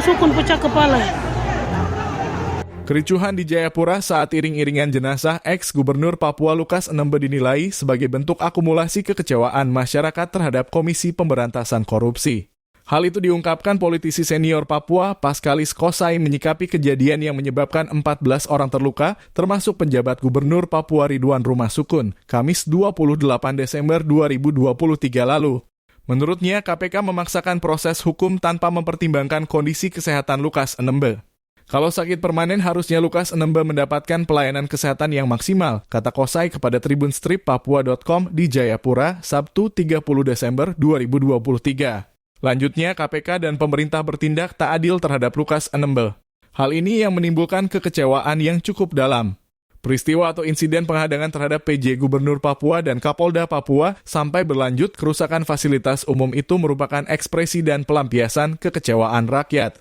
sukun pecah kepala. Kericuhan di Jayapura saat iring-iringan jenazah ex-Gubernur Papua Lukas NMB dinilai sebagai bentuk akumulasi kekecewaan masyarakat terhadap Komisi Pemberantasan Korupsi. Hal itu diungkapkan politisi senior Papua, Paskalis Kosai, menyikapi kejadian yang menyebabkan 14 orang terluka, termasuk penjabat Gubernur Papua Ridwan Rumah Sukun, Kamis 28 Desember 2023 lalu. Menurutnya, KPK memaksakan proses hukum tanpa mempertimbangkan kondisi kesehatan Lukas NMB. Kalau sakit permanen, harusnya Lukas NMB mendapatkan pelayanan kesehatan yang maksimal, kata Kosai kepada Tribun Strip Papua.com di Jayapura, Sabtu 30 Desember 2023. Lanjutnya, KPK dan pemerintah bertindak tak adil terhadap Lukas NMB. Hal ini yang menimbulkan kekecewaan yang cukup dalam. Peristiwa atau insiden penghadangan terhadap PJ Gubernur Papua dan Kapolda Papua sampai berlanjut kerusakan fasilitas umum itu merupakan ekspresi dan pelampiasan kekecewaan rakyat.